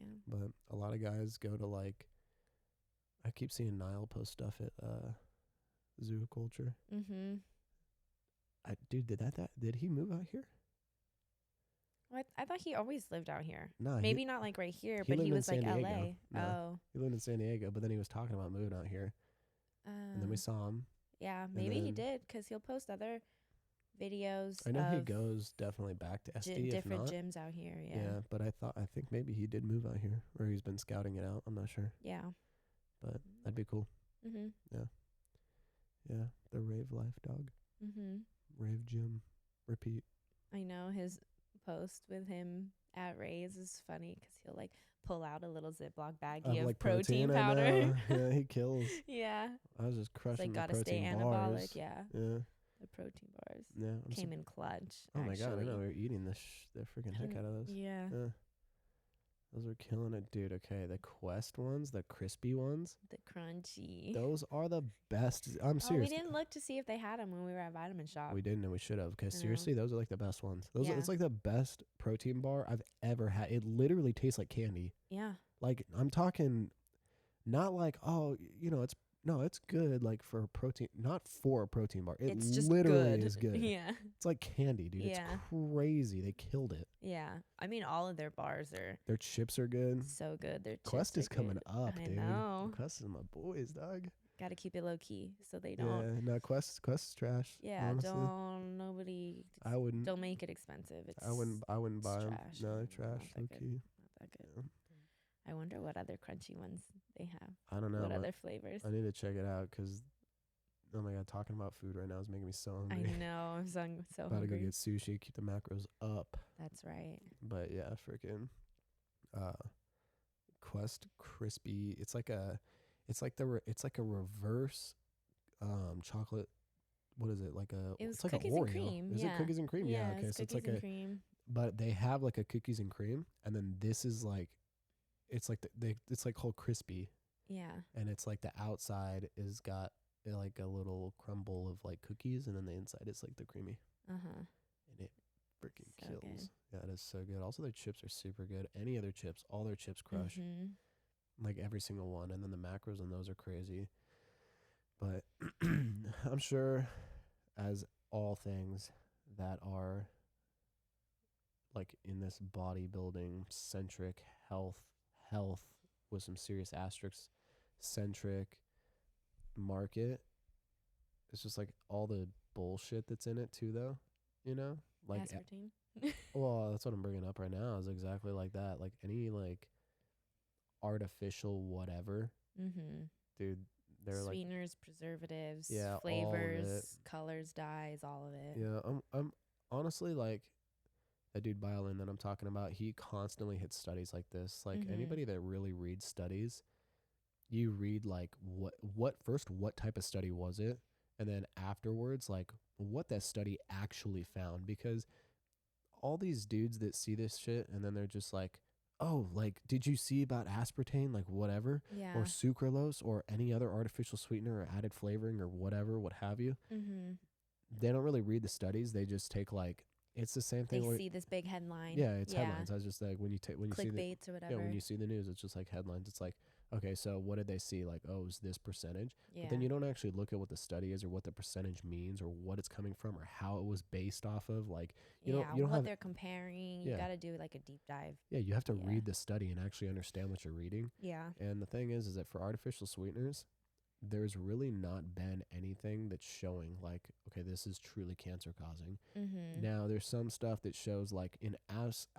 Yeah. But a lot of guys go to like. I keep seeing Niall post stuff at Zoo Culture. Mm-hmm. Dude, did he move out here? I thought he always lived out here. Nah, Maybe not like right here, he but he lived in was like San Diego. LA. No. Oh. he lived in San Diego, but then he was talking about moving out here, and then we saw him. Yeah, maybe he then- did, because he'll post other videos. I know he of goes definitely back to SD. If different not, gyms out here. yeah. Yeah. But I think maybe he did move out here, or he's been scouting it out. I'm not sure, Yeah. but that'd be cool. Mhm. Yeah, the rave life, dog. Mhm. Rave gym, repeat. I know his post with him at Ray's is funny, because he'll like pull out a little Ziploc baggie of Like protein I powder. know. Yeah, he kills. Yeah. I was just It's crushing like the gotta stay protein anabolic. bars. Yeah. Yeah, The protein bars yeah. came in clutch. Oh my god, I actually. know. We were eating the freaking heck out of those. Yeah. Yeah. Those are killing it, dude. Okay, the Quest ones, the crispy ones, The crunchy. those are the best. I'm Oh, we serious. didn't look to see if they had them when we were at Vitamin Shop. We didn't, and we should have. Because I know. seriously, those are like the best ones. Yeah. It's like the best protein bar I've ever had. It literally tastes like candy. Yeah. Like I'm talking, not like it's good like for a protein, not for a protein bar. It It's just literally good. is good. Yeah. It's like candy, dude. Yeah. It's crazy. They killed it. Yeah. I mean, all of their bars are Their chips are good. so good. Their Quest chips is are coming good. up, I dude. know. Quest is my boys, dog. Got to keep it low key so they don't. Yeah, no, Quest is trash. Yeah, honestly. nobody. I wouldn't. Don't make it expensive. It's I wouldn't buy it's them. trash. No, they're Not trash. that Low good. key. not that good. Yeah. I wonder what other crunchy ones they have. I don't know. What but other flavors? I need to check it out because, oh my god, talking about food right now is making me so I hungry. know. I'm so About to go hungry. get sushi, keep the macros up. That's right. But yeah, freaking Quest crispy. It's like a reverse chocolate. What is it like a? It was it's like cookies a and Oreo. cream. Is yeah. it cookies and cream? Yeah. Okay, it's so it's cookies like and cream. but they have like a cookies and cream, and then this is like, it's like it's like whole crispy, Yeah. and it's like the outside is got like a little crumble of like cookies, and then the inside is like the creamy, Uh-huh. and it freaking So kills. good. Yeah, it is so good. Also, their chips are super good. Any other chips, all their chips crush, Mhm. like every single one, and then the macros on those are crazy. But I'm sure, as all things that are like in this bodybuilding centric health with some serious asterisks centric market, it's just like all the bullshit that's in it too, though, like Aspartame. well, that's what I'm bringing up right now is exactly like that. Like any like artificial whatever, Mhm. dude, they're like, Sweeteners, preservatives, Yeah, all of flavors, colors, dyes, all of it. yeah, I'm honestly like that dude Biolin that I'm talking about. He constantly hits studies like this. Like Mhm. anybody that really reads studies, you read like what type of study was it, and then afterwards like what that study actually found, because all these dudes that see this shit and then they're just like, oh, like, did you see about aspartame, like whatever, Yeah. or sucralose or any other artificial sweetener or added flavoring or whatever, what have you? Mhm. they don't really read the studies. They just take like, it's the same They thing where, see this big headline. yeah, it's headlines. I was just like, when you take, when you see the, Clickbaits or yeah, whatever. when you see the news, it's just like headlines. It's like, okay, so what did they see? Like, oh, is this percentage? Yeah. But then you don't actually look at what the study is or what the percentage means or what it's coming from or how it was based off of. Like, you don't what have, they're comparing. You Yeah. got to do like a deep dive. yeah, you have to Yeah. read the study and actually understand what you're reading. Yeah. And the thing is that for artificial sweeteners, there's really not been anything that's showing like, okay, this is truly cancer causing. Mm-hmm. Now there's some stuff that shows like in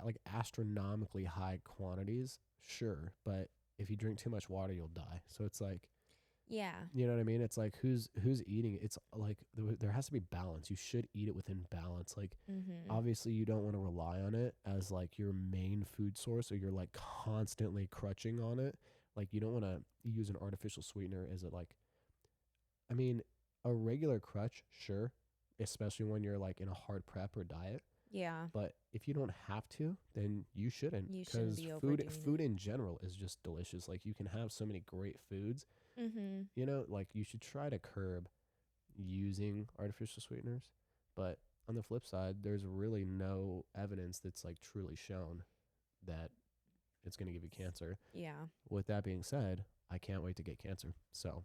like astronomically high quantities, sure, but if you drink too much water, you'll die. So it's like, Yeah. you know what I mean? It's like who's eating it? It's like there has to be balance. You should eat it within balance. Like Mm-hmm. obviously you don't want to rely on it as like your main food source or you're like constantly crutching on it. Like you don't want to use an artificial sweetener as a like, I mean, a regular crutch, sure, especially when you're like in a hard prep or diet. Yeah. But if you don't have to, then you shouldn't. You shouldn't be overdoing food in general is just delicious. Like you can have so many great foods. Mm-hmm. You know, like you should try to curb using artificial sweeteners. But on the flip side, there's really no evidence that's like truly shown that it's going to give you cancer. Yeah. With that being said, I can't wait to get cancer. So,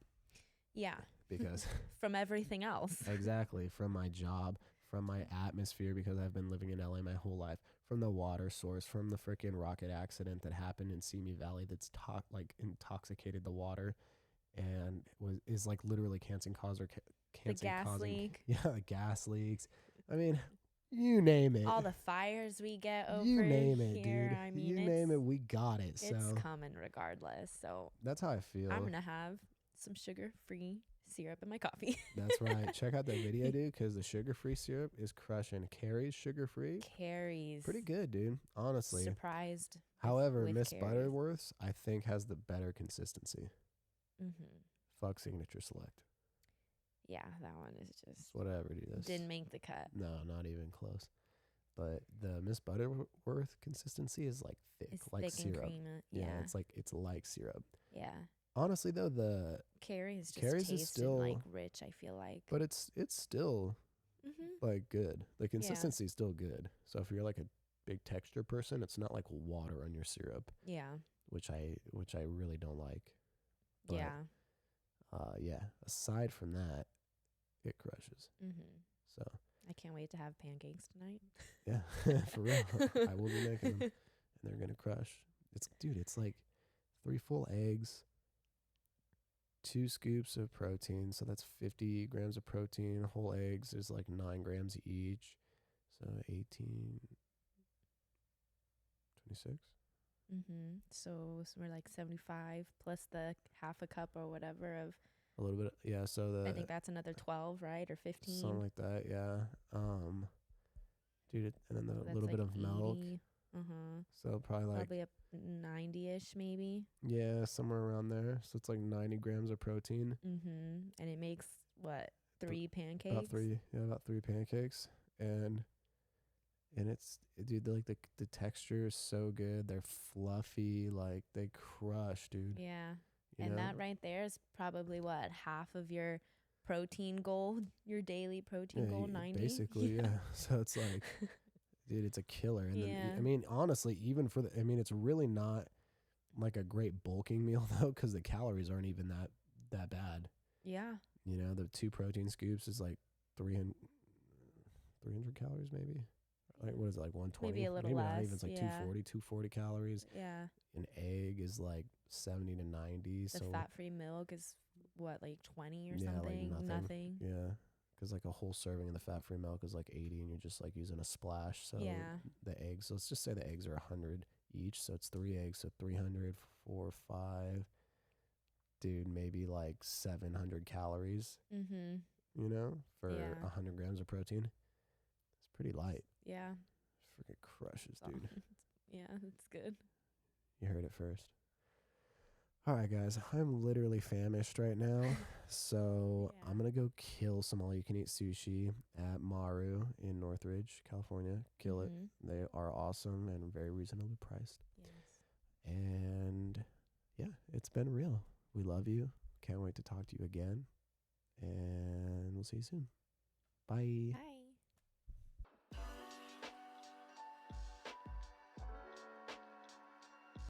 Yeah. because From everything else. exactly, from my job, from my atmosphere, because I've been living in LA my whole life, from the water source, from the freaking rocket accident that happened in Simi Valley that's like intoxicated the water and is like literally cancer causing. The gas leak. Yeah, gas leaks. I mean, you name it. All the fires we get over you name it, here. dude. I mean, you name it, we got it. It's So coming regardless. So that's how I feel. I'm gonna have some sugar-free syrup in my coffee. That's right. Check out that video, dude, because the sugar-free syrup is crushing. Carrie's sugar-free. Carries. Pretty good, dude. Honestly. Surprised. However, with Miss Carrie's. Butterworth's, I think, has the better consistency. Mm-hmm. Fuck Signature Select. Yeah, that one is just It's whatever, dude. didn't make the cut. No, not even close. But the Miss Butterworth consistency is like thick, It's like thick syrup. and creamy. Yeah, it's like syrup. Yeah. Honestly, though, the Carrie's just Carrie's is tasted still- like rich, I feel like. but it's still Mm-hmm. like good. The consistency is still good. So if you're like a big texture person, it's not like water on your syrup, Yeah. which I really don't like. But, Yeah. yeah. Aside from that, it crushes. Mm-hmm. So I can't wait to have pancakes tonight. yeah, for real, I will be making them, and they're gonna crush. It's like 3 full eggs, 2 scoops of protein, so that's 50 grams of protein. Whole eggs is like 9 grams each, so 18, 26. Mm-hmm. So we're like 75 plus the half a cup or whatever of. A little bit, yeah. So I think that's another 12, right, or 15. something like that, yeah. Dude, and then So the that's little like bit of milk. 80. Uh-huh. So probably like Probably up 90-ish maybe. yeah, somewhere around there. So it's like 90 grams of protein. Mm-hmm. And it makes what, 3 pancakes? About 3 pancakes, and it's, dude, like the texture is so good. They're fluffy, like they crush, dude. Yeah. You And know? that right there is probably what, half of your protein goal, your daily protein goal, 90? basically, yeah. So it's like, dude, it's a killer. And then, Yeah. I mean, honestly, even for it's really not like a great bulking meal though, because the calories aren't even that bad. Yeah. You know, the 2 protein scoops is like 300 calories maybe. Like what is it, like 120? Maybe a little maybe less. not even. It's like yeah. 240 calories. Yeah. An egg is like 70 to 90. The so fat-free milk is what, like 20 or Yeah, like something? nothing. yeah, because like a whole serving of the fat-free milk is like 80, and you're just like using a splash. So Yeah. the eggs. So let's just say the eggs are 100 each. So it's 3 eggs. So 300, 4, 5. Dude, maybe like 700 calories. Mm-hmm. You know, for Yeah. 100 grams of protein. It's pretty light. Yeah. Freaking crushes, So- dude. Yeah, it's good. You heard it first. All right, guys. I'm literally famished right now. So Yeah. I'm going to go kill some all-you-can-eat sushi at Maru in Northridge, California. Kill it. Mhm. They are awesome and very reasonably priced. Yes. And yeah, it's been real. We love you. Can't wait to talk to you again. And we'll see you soon. Bye. Bye.